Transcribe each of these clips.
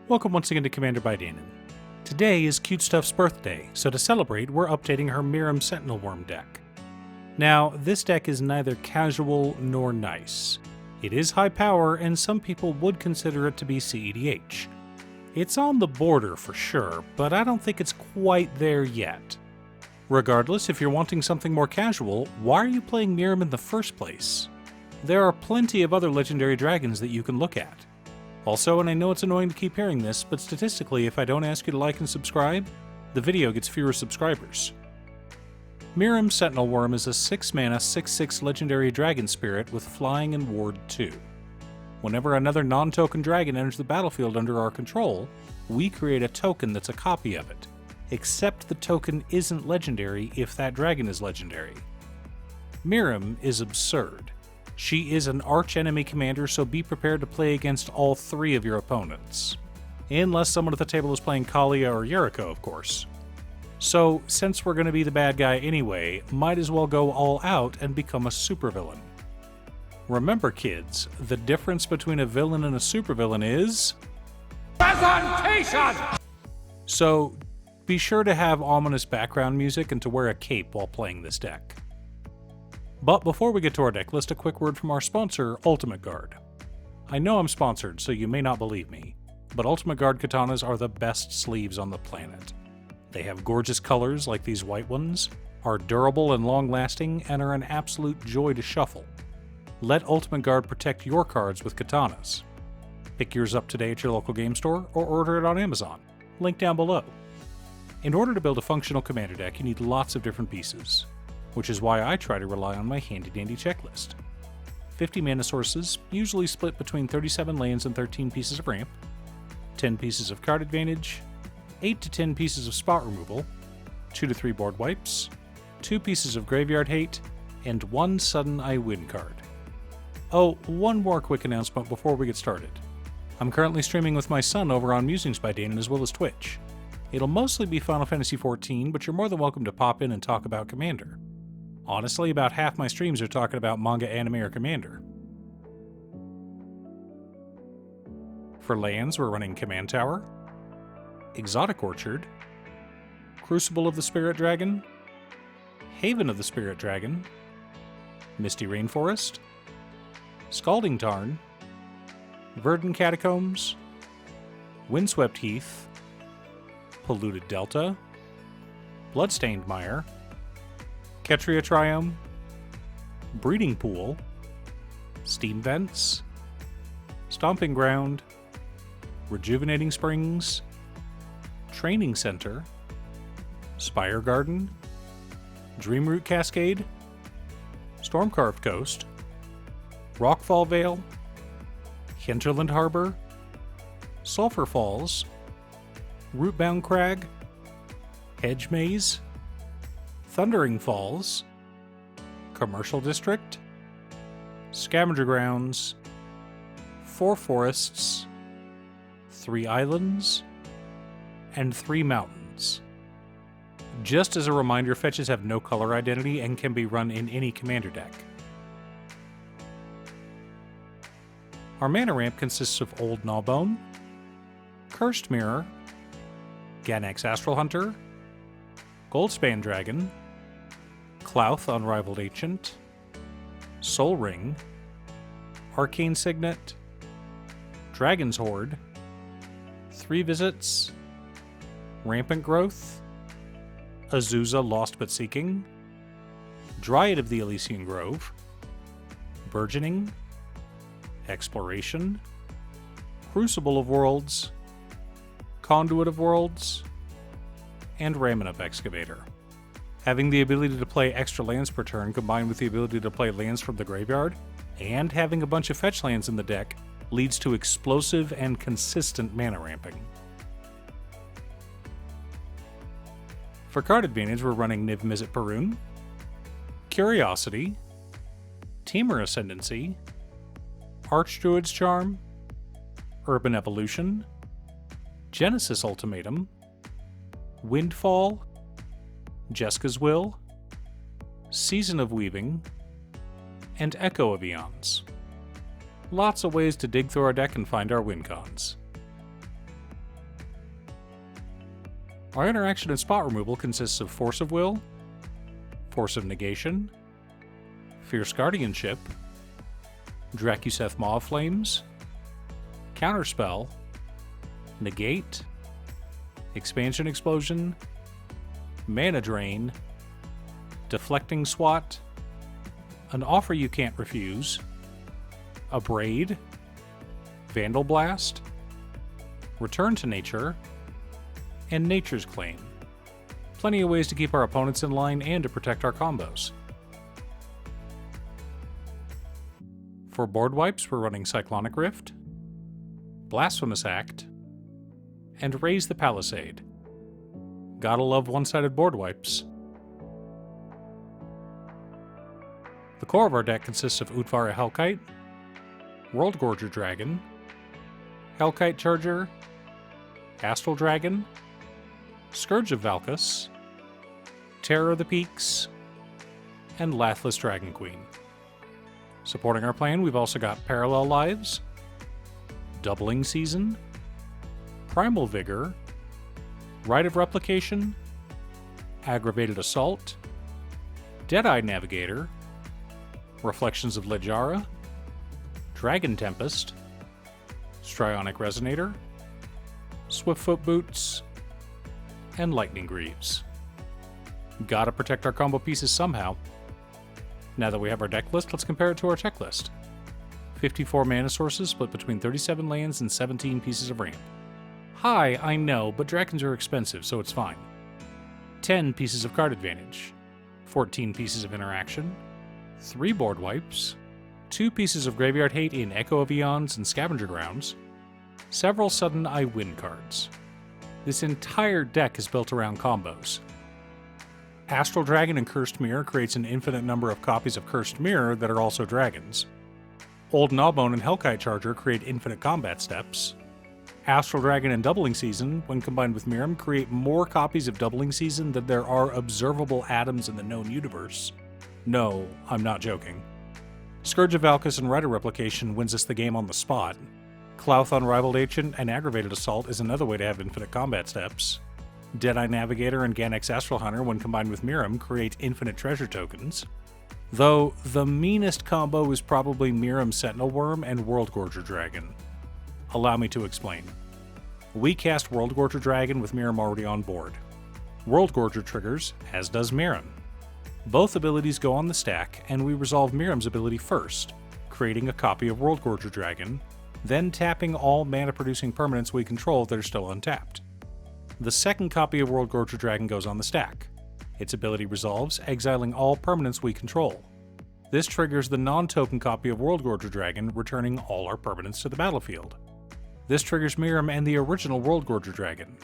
Welcome once again to Commander by Danon. Today is Cute Stuff's birthday, so to celebrate, we're updating her Miirym Sentinel Wyrm deck. Now, this deck is neither casual nor nice. It is high power, and some people would consider it to be CEDH. It's on the border for sure, but I don't think it's quite there yet. Regardless, if you're wanting something more casual, why are you playing Miirym in the first place? There are plenty of other legendary dragons that you can look at. Also, and I know it's annoying to keep hearing this, but statistically, if I don't ask you to like and subscribe, the video gets fewer subscribers. Miirym Sentinel Wyrm is a 6-mana 6/6 legendary dragon spirit with flying and ward 2. Whenever another non-token dragon enters the battlefield under our control, we create a token that's a copy of it, except the token isn't legendary if that dragon is legendary. Miirym is absurd. She is an arch-enemy commander, so be prepared to play against all 3 of your opponents. Unless someone at the table is playing Kalia or Jericho, of course. So, since we're going to be the bad guy anyway, might as well go all out and become a supervillain. Remember, kids, the difference between a villain and a supervillain is... presentation! So, be sure to have ominous background music and to wear a cape while playing this deck. But before we get to our deck list, a quick word from our sponsor, Ultimate Guard. I know I'm sponsored, so you may not believe me, but Ultimate Guard katanas are the best sleeves on the planet. They have gorgeous colors like these white ones, are durable and long-lasting, and are an absolute joy to shuffle. Let Ultimate Guard protect your cards with katanas. Pick yours up today at your local game store, or order it on Amazon. Link down below. In order to build a functional commander deck, you need lots of different pieces, which is why I try to rely on my handy-dandy checklist. 50 mana sources, usually split between 37 lands and 13 pieces of ramp, 10 pieces of card advantage, 8 to 10 pieces of spot removal, 2 to 3 board wipes, 2 pieces of graveyard hate, and 1 sudden I win card. Oh, one more quick announcement before we get started. I'm currently streaming with my son over on Musings by Danon as well as Twitch. It'll mostly be Final Fantasy XIV, but you're more than welcome to pop in and talk about Commander. Honestly, about half my streams are talking about manga, anime, or Commander. For lands, we're running Command Tower, Exotic Orchard, Crucible of the Spirit Dragon, Haven of the Spirit Dragon, Misty Rainforest, Scalding Tarn, Verdant Catacombs, Windswept Heath, Polluted Delta, Bloodstained Mire, Ketria Triome, Breeding Pool, Steam Vents, Stomping Ground, Rejuvenating Springs, Training Center, Spire Garden, Dreamroot Cascade, Stormcarved Coast, Rockfall Vale, Hinterland Harbor, Sulphur Falls, Rootbound Crag, Hedge Maze, Thundering Falls, Commercial District, Scavenger Grounds, 4 Forests, 3 Islands, and 3 Mountains. Just as a reminder, fetches have no color identity and can be run in any commander deck. Our mana ramp consists of Old Gnawbone, Cursed Mirror, Ganax Astral Hunter, Goldspan Dragon, Clouth Unrivaled Ancient, Soul Ring, Arcane Signet, Dragon's Horde, 3 Visits, Rampant Growth, Azusa Lost But Seeking, Dryad of the Elysian Grove, Burgeoning, Exploration, Crucible of Worlds, Conduit of Worlds, and Raminap Excavator. Having the ability to play extra lands per turn combined with the ability to play lands from the graveyard, and having a bunch of fetch lands in the deck, leads to explosive and consistent mana ramping. For card advantage, we're running Niv Mizzet Parun, Curiosity, Temur Ascendancy, Archdruid's Charm, Urban Evolution, Genesis Ultimatum, Windfall, Jeska's Will, Season of Weaving, and Echo of Eons. Lots of ways to dig through our deck and find our win cons. Our interaction and spot removal consists of Force of Will, Force of Negation, Fierce Guardianship, Dracuseth Maw of Flames, Counterspell, Negate, Expansion Explosion, Mana Drain, Deflecting Swat, an Offer You Can't Refuse, Abrade, Vandal Blast, Return to Nature, and Nature's Claim. Plenty of ways to keep our opponents in line and to protect our combos. For board wipes, we're running Cyclonic Rift, Blasphemous Act, and Raise the Palisade. Gotta love one-sided board wipes. The core of our deck consists of Utvara Hellkite, Worldgorger Dragon, Hellkite Charger, Astral Dragon, Scourge of Valkus, Terror of the Peaks, and Lathless Dragon Queen. Supporting our plan, we've also got Parallel Lives, Doubling Season, Primal Vigor, Rite of Replication, Aggravated Assault, Deadeye Navigator, Reflections of Littjara, Dragon Tempest, Strionic Resonator, Swiftfoot Boots, and Lightning Greaves. Gotta protect our combo pieces somehow. Now that we have our deck list, let's compare it to our tech list. 54 mana sources split between 37 lands and 17 pieces of ramp. Hi, I know, but dragons are expensive, so it's fine. 10 pieces of card advantage, 14 pieces of interaction, 3 board wipes, 2 pieces of graveyard hate in Echo of Eons and Scavenger Grounds, several sudden I win cards. This entire deck is built around combos. Astral Dragon and Cursed Mirror creates an infinite number of copies of Cursed Mirror that are also dragons. Old Gnawbone and Hellkite Charger create infinite combat steps. Astral Dragon and Doubling Season, when combined with Miirym, create more copies of Doubling Season than there are observable atoms in the known universe. No, I'm not joking. Scourge of Valkus and Rite of Replication wins us the game on the spot. Clouth Unrivaled Ancient and Aggravated Assault is another way to have infinite combat steps. Deadeye Navigator and Ganex Astral Hunter, when combined with Miirym, create infinite treasure tokens. Though the meanest combo is probably Miirym Sentinel Wyrm and Worldgorger Dragon. Allow me to explain. We cast Worldgorger Dragon with Miirym already on board. Worldgorger triggers, as does Miirym. Both abilities go on the stack, and we resolve Miirym's ability first, creating a copy of Worldgorger Dragon, then tapping all mana-producing permanents we control that are still untapped. The second copy of Worldgorger Dragon goes on the stack. Its ability resolves, exiling all permanents we control. This triggers the non-token copy of Worldgorger Dragon, returning all our permanents to the battlefield. This triggers Miirym and the original Worldgorger Dragon.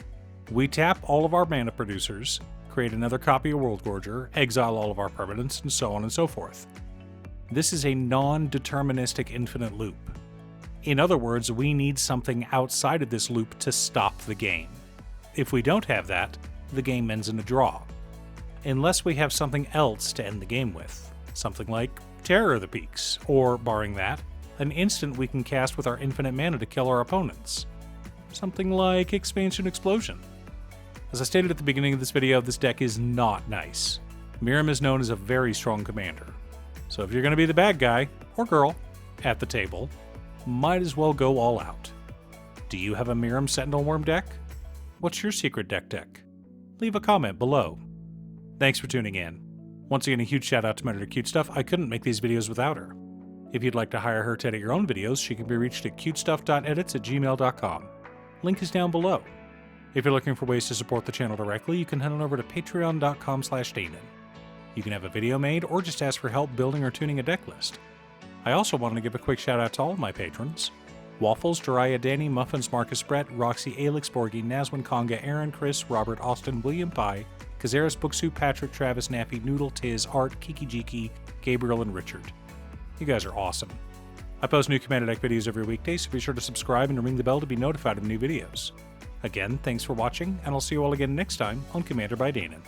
We tap all of our mana producers, create another copy of Worldgorger, exile all of our permanents, and so on and so forth. This is a non-deterministic infinite loop. In other words, we need something outside of this loop to stop the game. If we don't have that, the game ends in a draw. Unless we have something else to end the game with. Something like Terror of the Peaks, or, barring that, an instant we can cast with our infinite mana to kill our opponents. Something like Expansion Explosion. As I stated at the beginning of this video, this deck is not nice. Miirym is known as a very strong commander. So if you're going to be the bad guy, or girl, at the table, might as well go all out. Do you have a Miirym Sentinel Wyrm deck? What's your secret deck? Leave a comment below. Thanks for tuning in. Once again, a huge shout out to my editor Cutestuff. I couldn't make these videos without her. If you'd like to hire her to edit your own videos, she can be reached at cutestuff.edits@gmail.com. Link is down below. If you're looking for ways to support the channel directly, you can head on over to patreon.com/Danon. You can have a video made or just ask for help building or tuning a deck list. I also wanted to give a quick shout out to all of my patrons. Waffles, Jiraiya, Danny, Muffins, Marcus, Brett, Roxy, Alex, Borgie, Nazwin, Conga, Aaron, Chris, Robert, Austin, William Pye, Kazaris, Booksu, Patrick, Travis, Nappy, Noodle, Tiz, Art, Kiki Jiki, Gabriel, and Richard. You guys are awesome. I post new Commander Deck videos every weekday, so be sure to subscribe and ring the bell to be notified of new videos. Again, thanks for watching, and I'll see you all again next time on Commander by Danon.